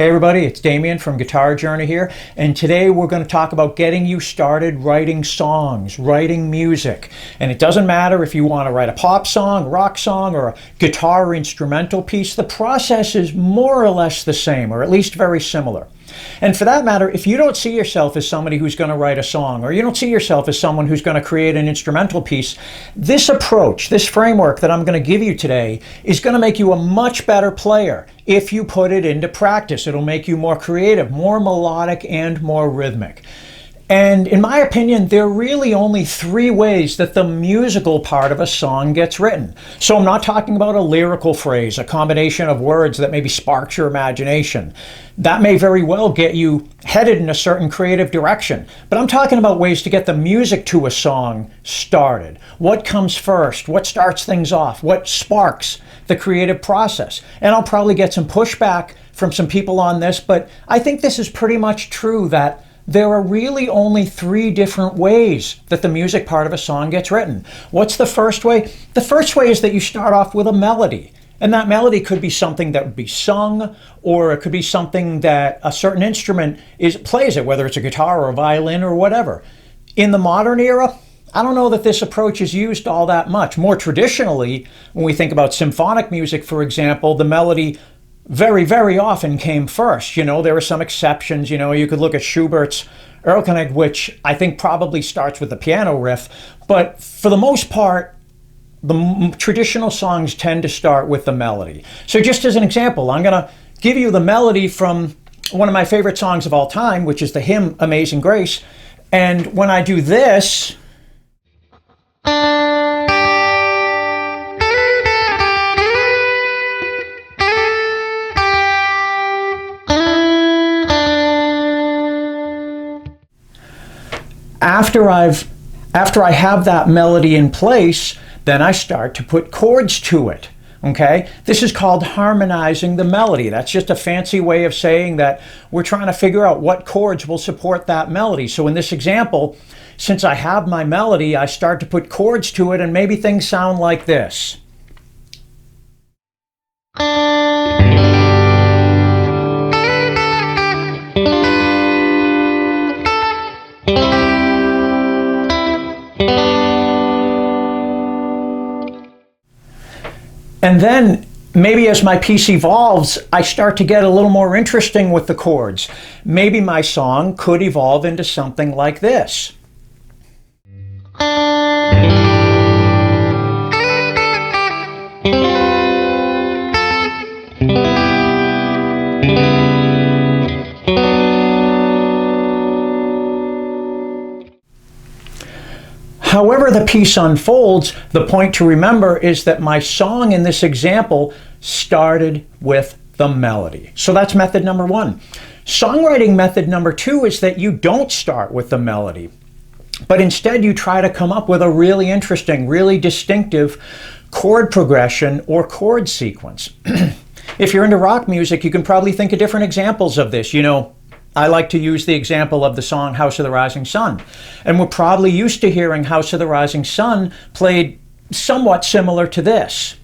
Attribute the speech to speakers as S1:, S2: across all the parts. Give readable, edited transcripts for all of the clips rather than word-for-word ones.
S1: Hey everybody, it's Damien from Guitar Journey here, and today we're going to talk about getting you started writing songs, writing music. And it doesn't matter if you want to write a pop song, rock song, or a guitar or instrumental piece, the process is more or less the same, or at least very similar. And for that matter, if you don't see yourself as somebody who's going to write a song, or you don't see yourself as someone who's going to create an instrumental piece, this approach, this framework that I'm going to give you today is going to make you a much better player if you put it into practice. It'll make you more creative, more melodic, and more rhythmic. And in my opinion, there are really only three ways that the musical part of a song gets written. So I'm not talking about a lyrical phrase, a combination of words that maybe sparks your imagination. That may very well get you headed in a certain creative direction. But I'm talking about ways to get the music to a song started. What comes first? What starts things off? What sparks the creative process? And I'll probably get some pushback from some people on this, but I think this is pretty much true that there are really only three different ways that the music part of a song gets written. What's the first way? The first way is that you start off with a melody. And that melody could be something that would be sung, or it could be something that a certain instrument plays it, whether it's a guitar or a violin or whatever. In the modern era, I don't know that this approach is used all that much. More traditionally, when we think about symphonic music, for example, the melody very, very often came first. You know, there are some exceptions. You know, you could look at Schubert's Erlkönig, which I think probably starts with the piano riff. But for the most part, the traditional songs tend to start with the melody. So just as an example, I'm going to give you the melody from one of my favorite songs of all time, which is the hymn Amazing Grace. And when I do this, after I have that melody in place, then I start to put chords to it. Okay? This is called harmonizing the melody. That's just a fancy way of saying that we're trying to figure out what chords will support that melody. So in this example, since I have my melody, I start to put chords to it, and maybe things sound like this. And then maybe as my piece evolves, I start to get a little more interesting with the chords. Maybe my song could evolve into something like this. However the piece unfolds, the point to remember is that my song in this example started with the melody. So that's method number one. Songwriting method number two is that you don't start with the melody, but instead you try to come up with a really interesting, really distinctive chord progression or chord sequence. If you're into rock music, you can probably think of different examples of this. You know, I like to use the example of the song House of the Rising Sun. And we're probably used to hearing House of the Rising Sun played somewhat similar to this.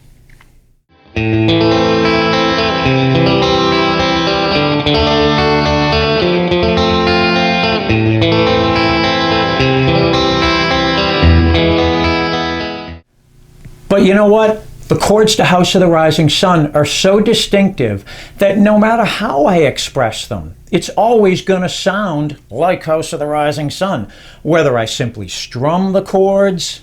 S1: But you know what? The chords to House of the Rising Sun are so distinctive that no matter how I express them, it's always going to sound like House of the Rising Sun, whether I simply strum the chords,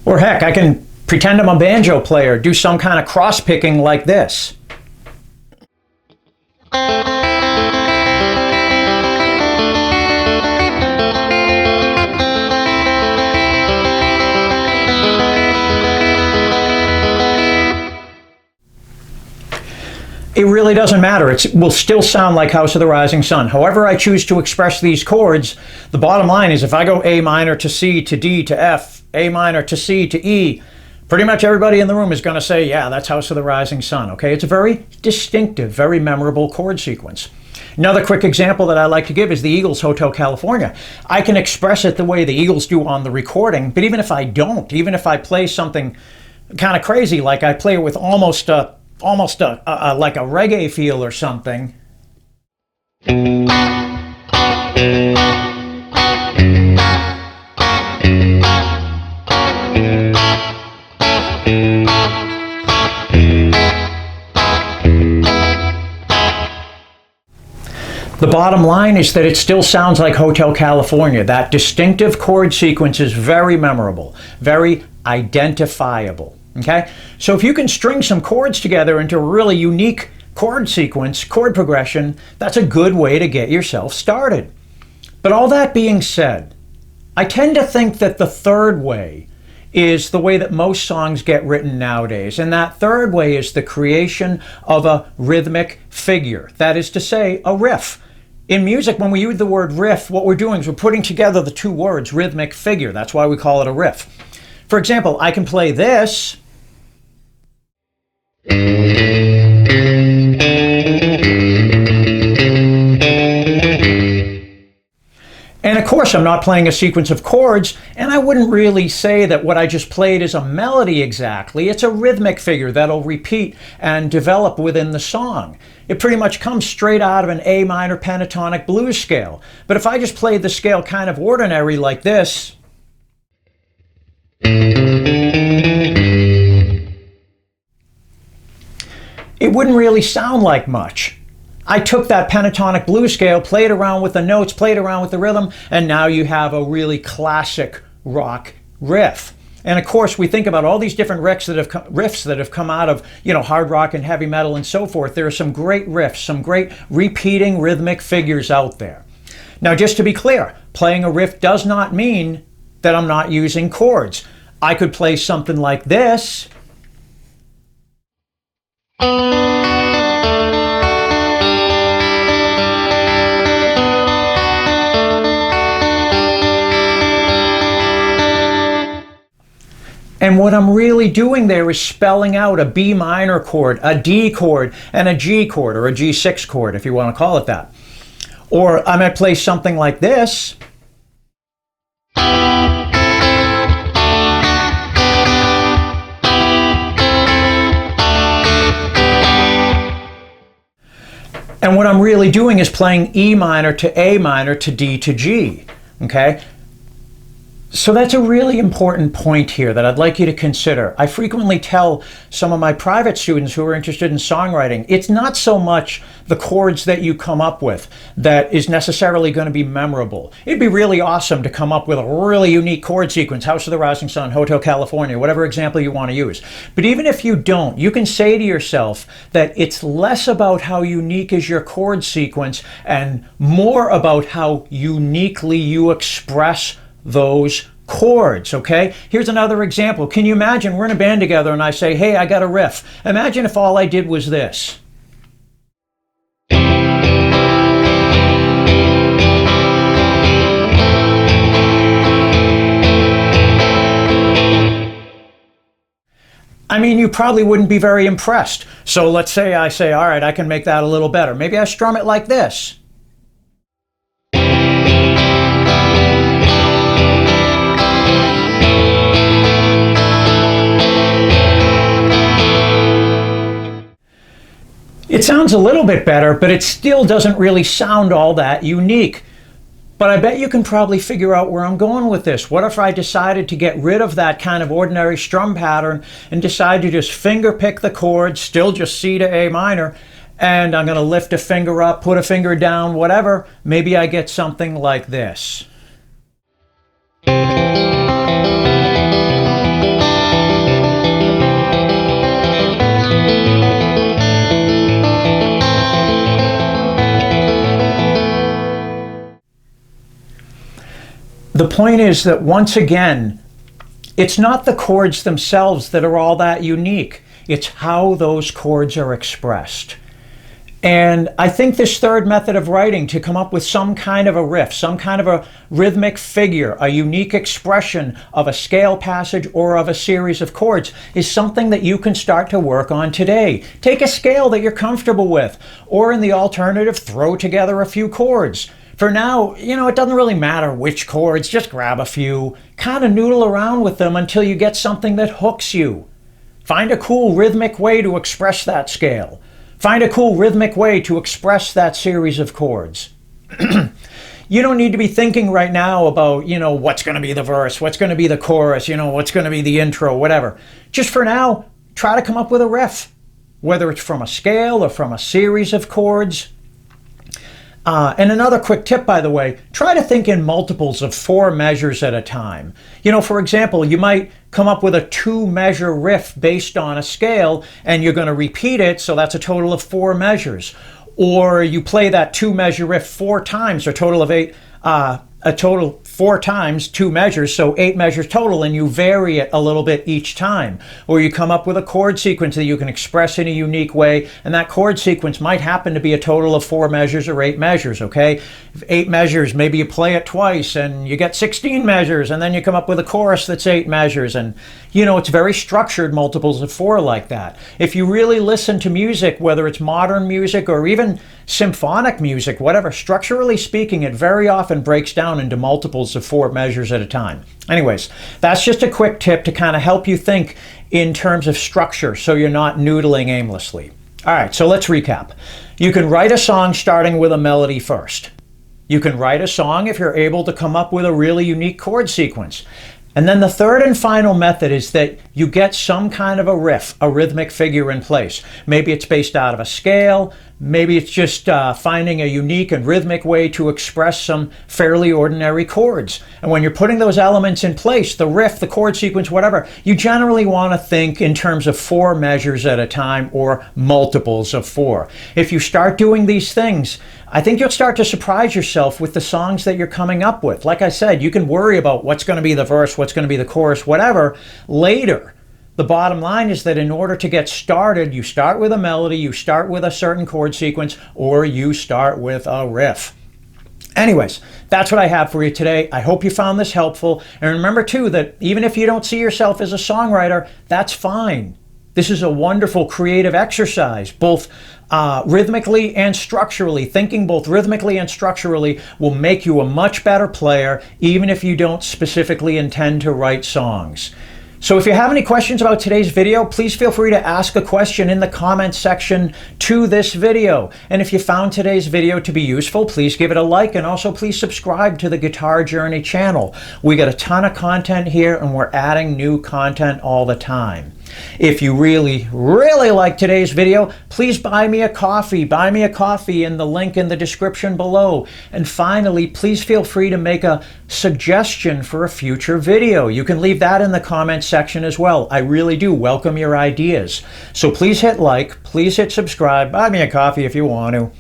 S1: or heck, I can pretend I'm a banjo player, do some kind of cross-picking like this. It really doesn't matter. It will still sound like House of the Rising Sun. However I choose to express these chords, the bottom line is if I go A minor to C to D to F, A minor to C to E, Pretty much everybody in the room is going to say, yeah, that's House of the Rising Sun, okay? It's a very distinctive, very memorable chord sequence. Another quick example that I like to give is the Eagles' Hotel California. I can express it the way the Eagles do on the recording, but even if I don't, even if I play something kind of crazy, like I play it with almost like a reggae feel or something. The bottom line is that it still sounds like Hotel California. That distinctive chord sequence is very memorable, very identifiable, okay? So if you can string some chords together into a really unique chord sequence, chord progression, that's a good way to get yourself started. But all that being said, I tend to think that the third way is the way that most songs get written nowadays. And that third way is the creation of a rhythmic figure. That is to say, a riff. In music, when we use the word riff, what we're doing is we're putting together the two words, rhythmic figure. That's why we call it a riff. For example, I can play this. And of course, I'm not playing a sequence of chords, and I wouldn't really say that what I just played is a melody exactly. It's a rhythmic figure that'll repeat and develop within the song. It pretty much comes straight out of an A minor pentatonic blues scale. But if I just played the scale kind of ordinary like this, it wouldn't really sound like much. I took that pentatonic blues scale, played around with the notes, played around with the rhythm, and now you have a really classic rock riff. And of course, we think about all these different riffs that have come out of, hard rock and heavy metal and so forth. There are some great riffs, some great repeating rhythmic figures out there. Now, just to be clear, playing a riff does not mean that I'm not using chords. I could play something like this. And what I'm really doing there is spelling out a B minor chord, a D chord, and a G chord, or a G6 chord, if you want to call it that. Or I might play something like this. And what I'm really doing is playing E minor to A minor to D to G, okay? So that's a really important point here that I'd like you to consider. I frequently tell some of my private students who are interested in songwriting, it's not so much the chords that you come up with that is necessarily going to be memorable. It'd be really awesome to come up with a really unique chord sequence, House of the Rising Sun, Hotel California, whatever example you want to use. But even if you don't, you can say to yourself that it's less about how unique is your chord sequence and more about how uniquely you express those chords, okay? Here's another example. Can you imagine we're in a band together and I say, hey, I got a riff. Imagine if all I did was this. I mean, you probably wouldn't be very impressed. So let's say I say, all right, I can make that a little better. Maybe I strum it like this. It sounds a little bit better, but it still doesn't really sound all that unique. But I bet you can probably figure out where I'm going with this. What if I decided to get rid of that kind of ordinary strum pattern and decide to just finger pick the chords, still just C to A minor, and I'm going to lift a finger up, put a finger down, whatever. Maybe I get something like this. The point is that once again, it's not the chords themselves that are all that unique. It's how those chords are expressed. And I think this third method of writing, to come up with some kind of a riff, some kind of a rhythmic figure, a unique expression of a scale passage or of a series of chords, is something that you can start to work on today. Take a scale that you're comfortable with, or in the alternative, throw together a few chords. For now, it doesn't really matter which chords, just grab a few, kind of noodle around with them until you get something that hooks you. Find a cool rhythmic way to express that scale. Find a cool rhythmic way to express that series of chords. You don't need to be thinking right now about, what's going to be the verse, what's going to be the chorus, what's going to be the intro, whatever. Just for now, try to come up with a riff, whether it's from a scale or from a series of chords. And another quick tip, by the way, try to think in multiples of 4 measures at a time. For example, you might come up with a 2-measure riff based on a scale, and you're going to repeat it, so that's a total of 4 measures. Or you play that 2-measure riff 4 times, or a total of 8, a total 4 times 2 measures, so 8 measures total, and you vary it a little bit each time. Or you come up with a chord sequence that you can express in a unique way, and that chord sequence might happen to be a total of 4 measures or 8 measures, okay? If 8 measures, maybe you play it twice and you get 16 measures, and then you come up with a chorus that's 8 measures, and it's very structured, multiples of 4 like that. If you really listen to music, whether it's modern music or even symphonic music, whatever, structurally speaking, it very often breaks down into multiples of 4 measures at a time. Anyways, that's just a quick tip to kind of help you think in terms of structure so you're not noodling aimlessly. All right, so let's recap. You can write a song starting with a melody first. You can write a song if you're able to come up with a really unique chord sequence. And then the third and final method is that you get some kind of a riff, a rhythmic figure in place. Maybe it's based out of a scale, maybe it's just finding a unique and rhythmic way to express some fairly ordinary chords. And when you're putting those elements in place, the riff, the chord sequence, whatever, you generally want to think in terms of 4 measures at a time or multiples of 4. If you start doing these things, I think you'll start to surprise yourself with the songs that you're coming up with. Like I said, you can worry about what's going to be the verse, what's going to be the chorus, whatever, later. The bottom line is that in order to get started, you start with a melody, you start with a certain chord sequence, or you start with a riff. Anyways, that's what I have for you today. I hope you found this helpful. And remember too that even if you don't see yourself as a songwriter, that's fine. This is a wonderful creative exercise, both rhythmically and structurally. Thinking both rhythmically and structurally will make you a much better player, even if you don't specifically intend to write songs. So if you have any questions about today's video, please feel free to ask a question in the comments section to this video. And if you found today's video to be useful, please give it a like, and also please subscribe to the Guitar Journey channel. We got a ton of content here, and we're adding new content all the time. If you really, really like today's video, please buy me a coffee. Buy me a coffee in the link in the description below. And finally, please feel free to make a suggestion for a future video. You can leave that in the comments section as well. I really do welcome your ideas. So please hit like, please hit subscribe, buy me a coffee if you want to.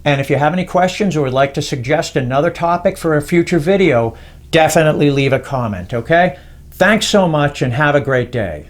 S1: And if you have any questions or would like to suggest another topic for a future video, definitely leave a comment, okay? Thanks so much and have a great day.